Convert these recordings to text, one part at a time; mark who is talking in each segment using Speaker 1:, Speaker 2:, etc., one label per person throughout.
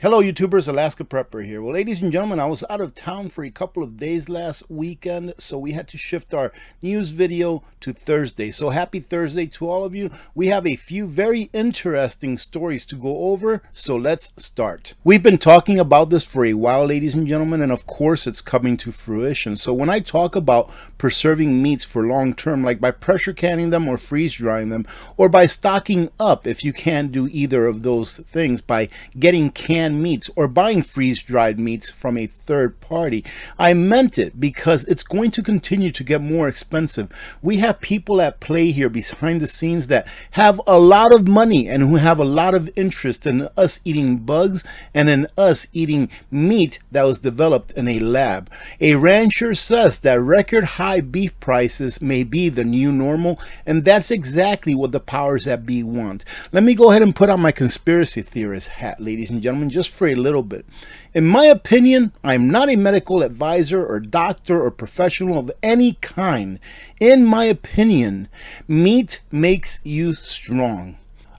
Speaker 1: Hello YouTubers, Alaska Prepper here. Well, ladies and gentlemen, I was out of town for a couple of days last weekend, so we had to shift our news video to Thursday. So happy Thursday to all of you. We have a few very interesting stories to go over, so let's start. We've been talking about this for a while, ladies and gentlemen, and of course it's coming to fruition. So when I talk about preserving meats for long term, like by pressure canning them or freeze drying them, or by stocking up if you can't do either of those things, by getting canned meats or buying freeze-dried meats from a third party, I meant it because it's going to continue to get more expensive. We have people at play here behind the scenes that have a lot of money and who have a lot of interest in us eating bugs and in us eating meat that was developed in a lab. A rancher says that record high beef prices may be the new normal, and that's exactly what the powers that be want. Let me go ahead and put on my conspiracy theorist hat, ladies and gentlemen, just for a little bit. In my opinion, I'm not a medical advisor or doctor or professional of any kind. In my opinion, meat makes you strong.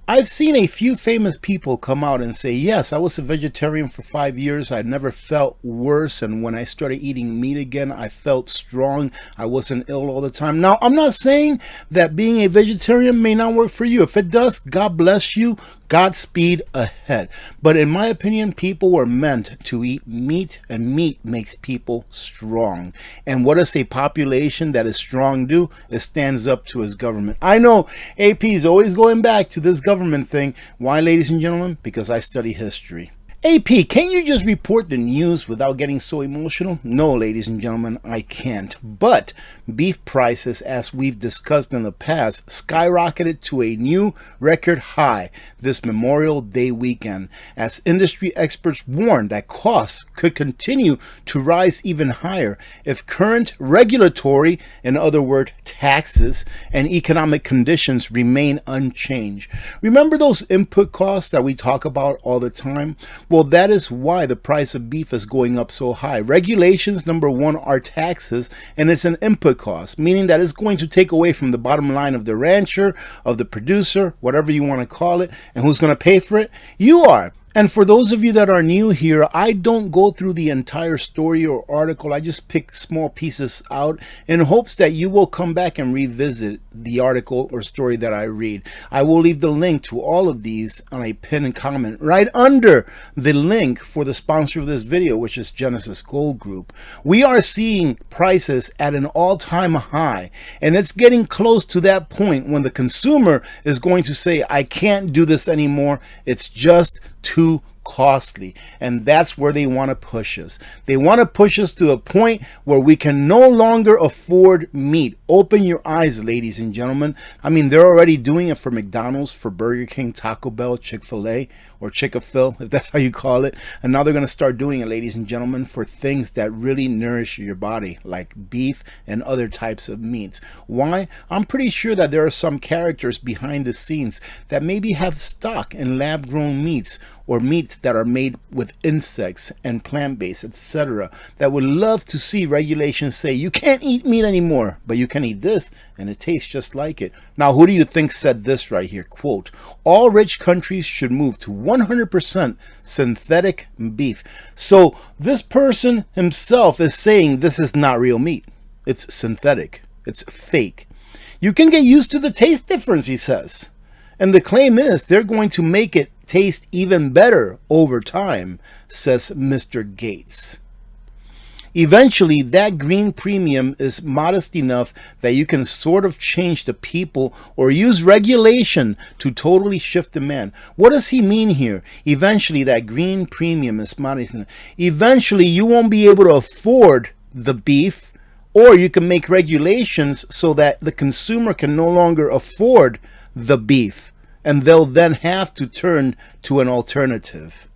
Speaker 1: I've seen a few famous people come out and say, yes, I was a vegetarian for 5 years. I never felt worse. And when I started eating meat again, I felt strong. I wasn't ill all the time. Now, I'm not saying that being a vegetarian may not work for you. If it does, God bless you. Godspeed ahead. But in my opinion, people were meant to eat meat, and meat makes people strong. And what does a population that is strong do? It stands up to its government. I know AP is always going back to this government thing. Why, ladies and gentlemen? Because I study history. AP, can you just report the news without getting so emotional? No, ladies and gentlemen, I can't. But beef prices, as we've discussed in the past, skyrocketed to a new record high this Memorial Day weekend, as industry experts warned that costs could continue to rise even higher if current regulatory, in other words, taxes and economic conditions remain unchanged. Remember those input costs that we talk about all the time? Well, that is why the price of beef is going up so high. Regulations, number one, are taxes, and it's an input cost, meaning that it's going to take away from the bottom line of the rancher, of the producer, whatever you want to call it, and who's going to pay for it? You are. And for those of you that are new here, I don't go through the entire story or article. I just pick small pieces out in hopes that you will come back and revisit the article or story that I read. I will leave the link to all of these on a pinned comment right under the link for the sponsor of this video, which is Genesis Gold Group. We are seeing prices at an all-time high, and it's getting close to that point when the consumer is going to say, I can't do this anymore. It's just too costly. And that's where they want to push us. They want to push us to the point where we can no longer afford meat. Open your eyes, ladies and gentlemen. I mean, they're already doing it for McDonald's, for Burger King, Taco Bell, Chick-fil-A, or Chick-a-Phil, if that's how you call it. And now they're going to start doing it, ladies and gentlemen, for things that really nourish your body, like beef and other types of meats. Why? I'm pretty sure that there are some characters behind the scenes that maybe have stock in lab-grown meats, or meats that are made with insects and plant-based, etc., that would love to see regulations say you can't eat meat anymore, but you can eat this and it tastes just like it. Now, who do you think said this right here? Quote, all rich countries should move to 100% synthetic beef. So this person himself is saying this is not real meat. It's synthetic. It's fake. You can get used to the taste difference, he says. And the claim is they're going to make it taste even better over time, says Mr. Gates. Eventually, that green premium is modest enough that you can sort of change the people or use regulation to totally shift demand. What does he mean here? Eventually, that green premium is modest enough. Eventually, you won't be able to afford the beef, or you can make regulations so that the consumer can no longer afford the beef, and they'll then have to turn to an alternative.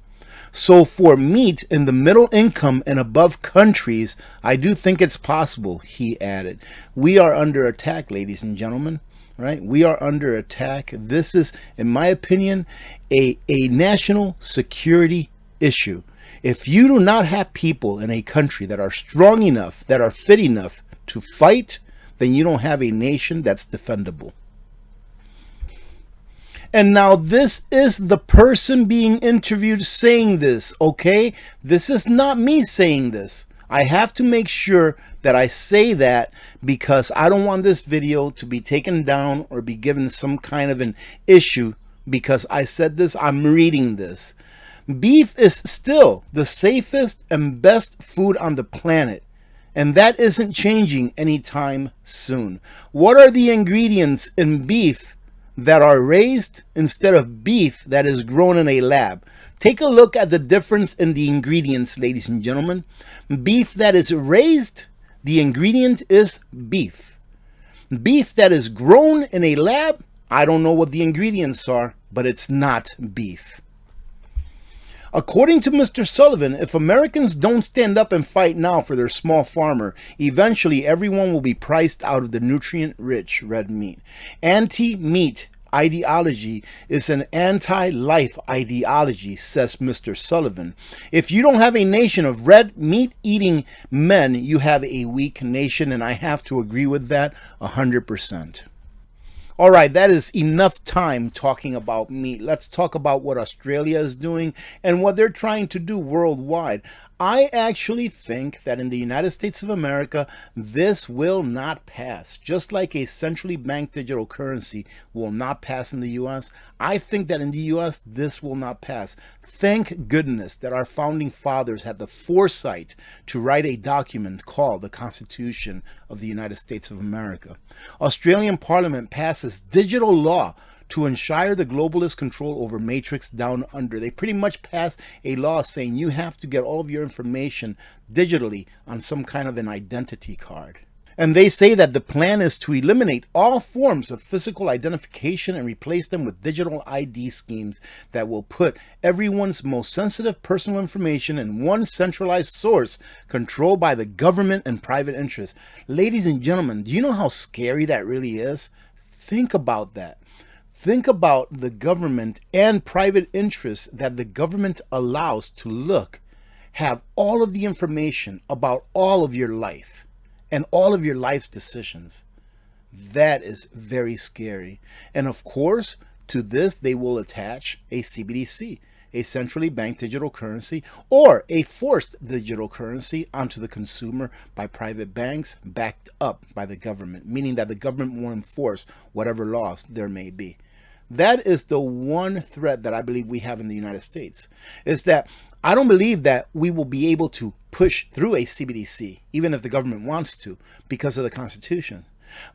Speaker 1: So for meat in the middle income and above countries, I do think it's possible, he added. We are under attack, ladies and gentlemen, right? We are under attack. This is, in my opinion, a national security issue. If you do not have people in a country that are strong enough, that are fit enough to fight, then you don't have a nation that's defendable. And now this is the person being interviewed saying this, okay? This is not me saying this. I have to make sure that I say that because I don't want this video to be taken down or be given some kind of an issue because I said this. I'm reading this. Beef is still the safest and best food on the planet, and that isn't changing anytime soon. What are the ingredients in beef that are raised instead of beef that is grown in a lab? Take a look at the difference in the ingredients, ladies and gentlemen. Beef that is raised, the ingredient is beef. Beef that is grown in a lab, I don't know what the ingredients are, but it's not beef. According to Mr. Sullivan, if Americans don't stand up and fight now for their small farmer, eventually everyone will be priced out of the nutrient-rich red meat. Anti-meat ideology is an anti-life ideology, says Mr. Sullivan. If you don't have a nation of red meat-eating men, you have a weak nation, and I have to agree with that 100%. All right, that is enough time talking about meat. Let's talk about what Australia is doing and what they're trying to do worldwide. I actually think that in the United States of America, this will not pass. Just like a centrally banked digital currency will not pass in the U.S., I think that in the U.S., this will not pass. Thank goodness that our founding fathers had the foresight to write a document called the Constitution of the United States of America. Australian Parliament passes digital law to ensure the globalist control over Matrix down under. They pretty much passed a law saying you have to get all of your information digitally on some kind of an identity card. And they say that the plan is to eliminate all forms of physical identification and replace them with digital ID schemes that will put everyone's most sensitive personal information in one centralized source controlled by the government and private interests. Ladies and gentlemen, do you know how scary that really is? Think about that. Think about the government and private interests that the government allows to have all of the information about all of your life and all of your life's decisions. That is very scary. And of course, to this, they will attach a CBDC, a centrally banked digital currency, or a forced digital currency onto the consumer by private banks backed up by the government, meaning that the government will enforce whatever laws there may be. That is the one threat that I believe we have in the United States, is that I don't believe that we will be able to push through a CBDC, even if the government wants to, because of the Constitution.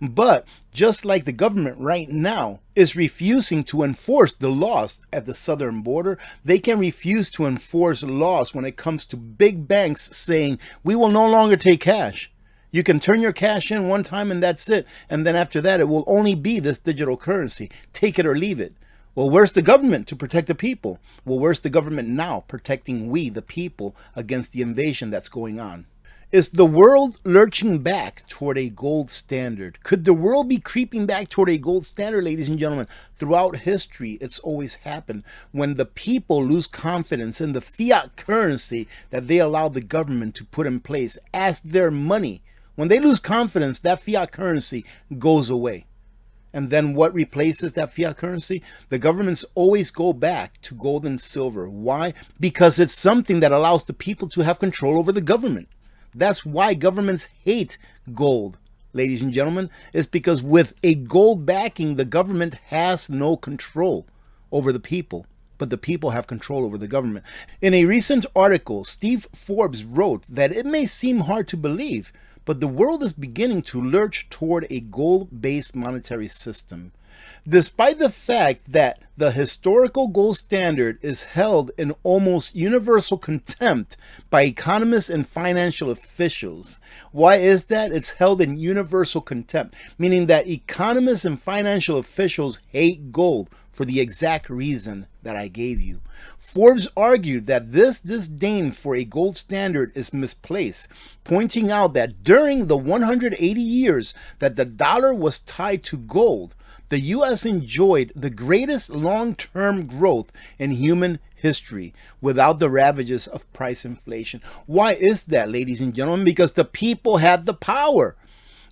Speaker 1: But just like the government right now is refusing to enforce the laws at the southern border, they can refuse to enforce laws when it comes to big banks saying, we will no longer take cash. You can turn your cash in one time and that's it. And then after that, it will only be this digital currency. Take it or leave it. Well, where's the government to protect the people? Well, where's the government now protecting we, the people, against the invasion that's going on? Is the world lurching back toward a gold standard? Could the world be creeping back toward a gold standard, ladies and gentlemen? Throughout history, it's always happened when the people lose confidence in the fiat currency that they allow the government to put in place as their money. When they lose confidence, that fiat currency goes away. And then what replaces that fiat currency? The governments always go back to gold and silver. Why? Because it's something that allows the people to have control over the government. That's why governments hate gold, ladies and gentlemen. It's because with a gold backing, the government has no control over the people, but the people have control over the government. In a recent article, Steve Forbes wrote that it may seem hard to believe, but the world is beginning to lurch toward a gold-based monetary system. Despite the fact that the historical gold standard is held in almost universal contempt by economists and financial officials. Why is that? It's held in universal contempt, meaning that economists and financial officials hate gold for the exact reason that I gave you. Forbes argued that this disdain for a gold standard is misplaced, pointing out that during the 180 years that the dollar was tied to gold, the U.S. enjoyed the greatest long-term growth in human history without the ravages of price inflation. Why is that, ladies and gentlemen? Because the people had the power.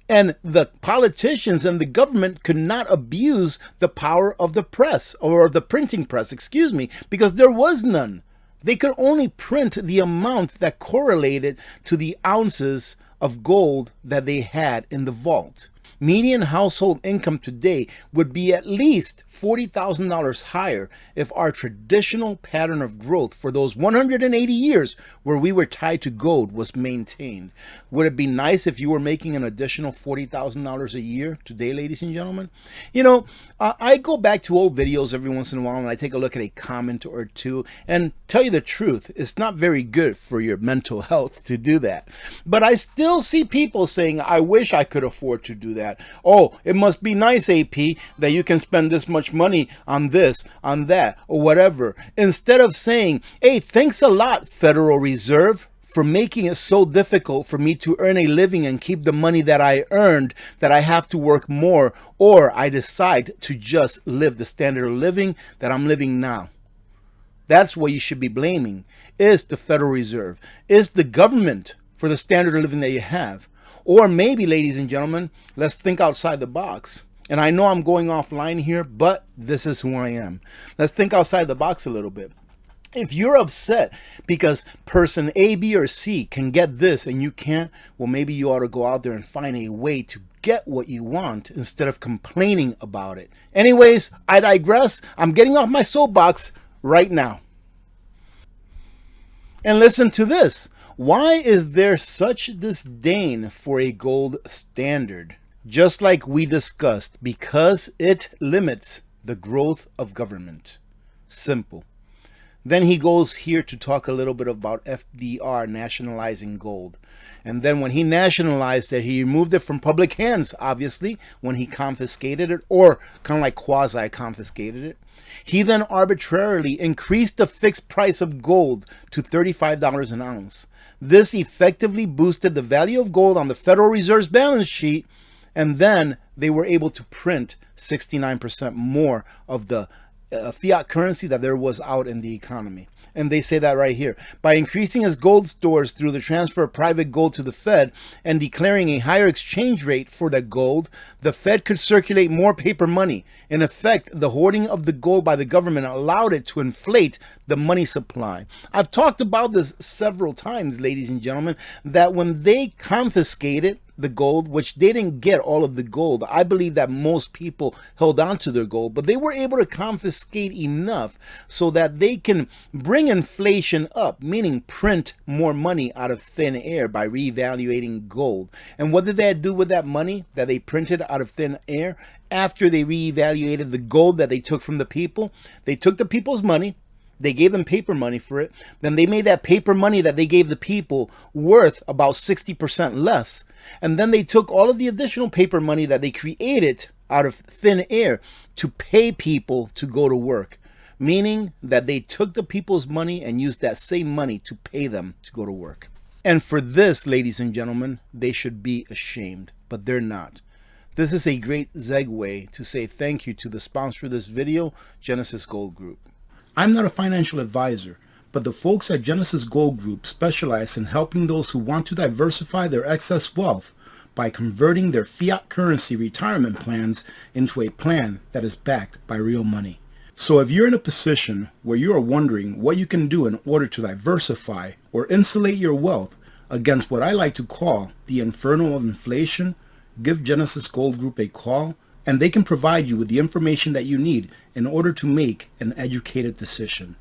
Speaker 1: And the politicians and the government could not abuse the power of the press, or the printing press, excuse me, because there was none. They could only print the amount that correlated to the ounces of gold that they had in the vault. Median household income today would be at least $40,000 higher if our traditional pattern of growth for those 180 years where we were tied to gold was maintained. Would it be nice if you were making an additional $40,000 a year today, ladies and gentlemen? You know, I go back to old videos every once in a while and I take a look at a comment or two, and tell you the truth, it's not very good for your mental health to do that. But I still see people saying, I wish I could afford to do that. Oh, it must be nice, AP, that you can spend this much money on this, on that, or whatever. Instead of saying, hey, thanks a lot, Federal Reserve, for making it so difficult for me to earn a living and keep the money that I earned, that I have to work more, or I decide to just live the standard of living that I'm living now. That's what you should be blaming, is the Federal Reserve, is the government for the standard of living that you have. Or maybe, ladies and gentlemen, let's think outside the box. And I know I'm going offline here, but this is who I am. Let's think outside the box a little bit. If you're upset because person A, B, or C can get this and you can't, well, maybe you ought to go out there and find a way to get what you want instead of complaining about it. Anyways, I digress. I'm getting off my soapbox right now. And listen to this. Why is there such disdain for a gold standard? Just like we discussed, because it limits the growth of government. Simple. Then he goes here to talk a little bit about FDR nationalizing gold. And then when he nationalized it, he removed it from public hands, obviously, when he confiscated it, or kind of like quasi-confiscated it. He then arbitrarily increased the fixed price of gold to $35 an ounce. This effectively boosted the value of gold on the Federal Reserve's balance sheet, and then they were able to print 69% more of the fiat currency that there was out in the economy. And they say that right here. By increasing its gold stores through the transfer of private gold to the Fed and declaring a higher exchange rate for the gold, the Fed could circulate more paper money. In effect, the hoarding of the gold by the government allowed it to inflate the money supply. I've talked about this several times, ladies and gentlemen, that when they confiscated the gold, which they didn't get all of the gold. I believe that most people held on to their gold, but they were able to confiscate enough so that they can bring inflation up, meaning print more money out of thin air by reevaluating gold. And what did they do with that money that they printed out of thin air? After they reevaluated the gold that they took from the people, they took the people's money, they gave them paper money for it. Then they made that paper money that they gave the people worth about 60% less. And then they took all of the additional paper money that they created out of thin air to pay people to go to work. Meaning that they took the people's money and used that same money to pay them to go to work. And for this, ladies and gentlemen, they should be ashamed, but they're not. This is a great segue to say thank you to the sponsor of this video, Genesis Gold Group. I'm not a financial advisor, but the folks at Genesis Gold Group specialize in helping those who want to diversify their excess wealth by converting their fiat currency retirement plans into a plan that is backed by real money. So if you're in a position where you are wondering what you can do in order to diversify or insulate your wealth against what I like to call the inferno of inflation, give Genesis Gold Group a call, and they can provide you with the information that you need in order to make an educated decision.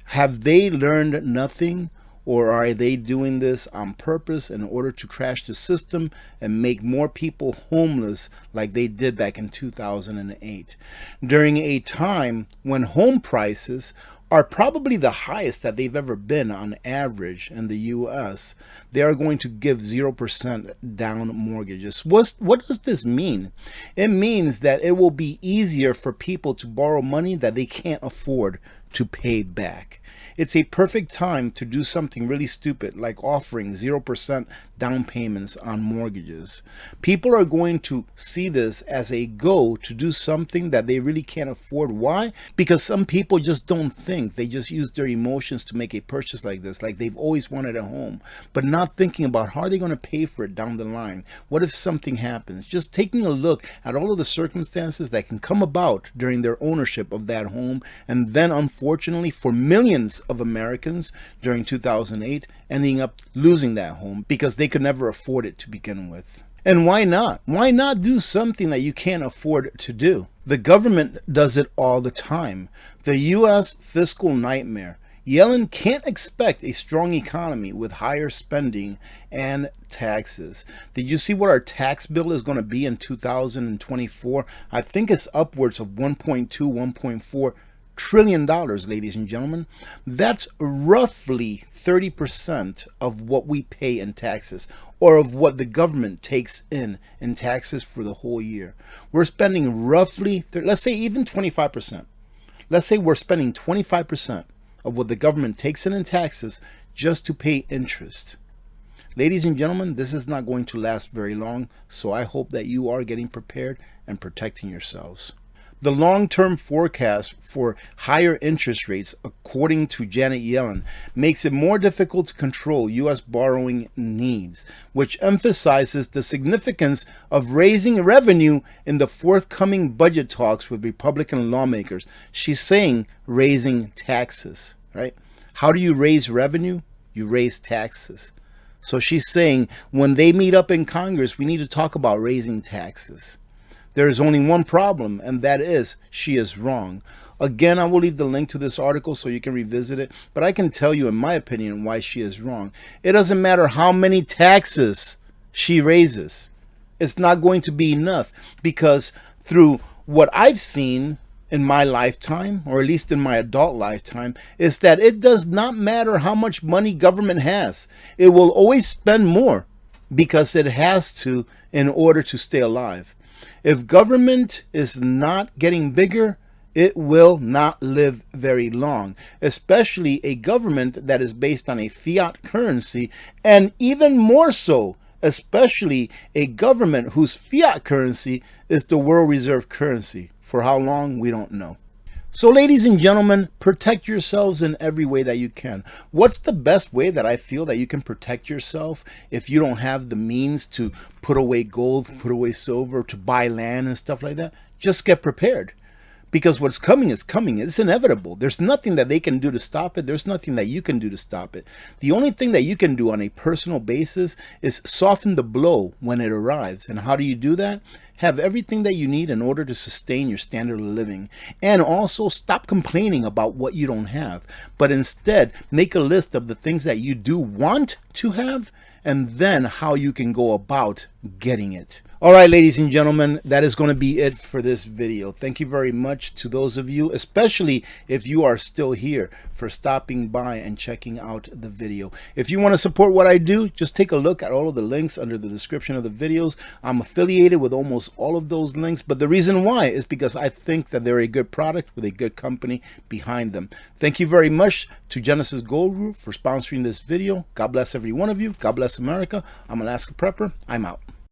Speaker 1: Have they learned nothing, or are they doing this on purpose in order to crash the system and make more people homeless like they did back in 2008? During a time when home prices are probably the highest that they've ever been on average in the US, they are going to give 0% down mortgages. What does this mean? It means that it will be easier for people to borrow money that they can't afford to pay back. It's a perfect time to do something really stupid like offering 0% down payments on mortgages. People are going to see this as a go to do something that they really can't afford. Why? Because some people just don't think. They just use their emotions to make a purchase like this, like they've always wanted a home, but not thinking about how are they going to pay for it down the line. What if something happens? Just taking a look at all of the circumstances that can come about during their ownership of that home, and then unfortunately for millions of Americans during 2008 ending up losing that home because they could never afford it to begin with. And why not? Why not do something that you can't afford to do? The government does it all the time. The US Fiscal Nightmare. Yellen can't expect a strong economy with higher spending and taxes. Did you see what our tax bill is going to be in 2024? I think it's upwards of $1.2, $1.4 trillion, ladies and gentlemen. That's roughly 30% of what we pay in taxes, or of what the government takes in taxes for the whole year. We're spending roughly, let's say even 25%. Let's say we're spending 25% of what the government takes in taxes just to pay interest. Ladies and gentlemen, this is not going to last very long, so I hope that you are getting prepared and protecting yourselves. The long-term forecast for higher interest rates, according to Janet Yellen, makes it more difficult to control U.S. borrowing needs, which emphasizes the significance of raising revenue in the forthcoming budget talks with Republican lawmakers. She's saying raising taxes, right? How do you raise revenue? You raise taxes. So she's saying when they meet up in Congress, we need to talk about raising taxes. There is only one problem, and that is she is wrong. Again, I will leave the link to this article so you can revisit it, but I can tell you, in my opinion, why she is wrong. It doesn't matter how many taxes she raises. It's not going to be enough, because through what I've seen in my lifetime, or at least in my adult lifetime, is that it does not matter how much money government has. It will always spend more because it has to in order to stay alive. If government is not getting bigger, it will not live very long, especially a government that is based on a fiat currency, and even more so, especially a government whose fiat currency is the world reserve currency. For how long, we don't know. So ladies and gentlemen, protect yourselves in every way that you can. What's the best way that I feel that you can protect yourself if you don't have the means to put away gold, put away silver, to buy land and stuff like that? Just get prepared. Because what's coming is coming. It's inevitable. There's nothing that they can do to stop it. There's nothing that you can do to stop it. The only thing that you can do on a personal basis is soften the blow when it arrives. And how do you do that? Have everything that you need in order to sustain your standard of living. And also stop complaining about what you don't have. But instead, make a list of the things that you do want to have, and then how you can go about getting it. All right, ladies and gentlemen, that is going to be it for this video. Thank you very much to those of you, especially if you are still here, for stopping by and checking out the video. If you want to support what I do, just take a look at all of the links under the description of the videos. I'm affiliated with almost all of those links, but the reason why is because I think that they're a good product with a good company behind them. Thank you very much to Genesis Gold Group for sponsoring this video. God bless every one of you. God bless America. I'm Alaska Prepper. I'm out.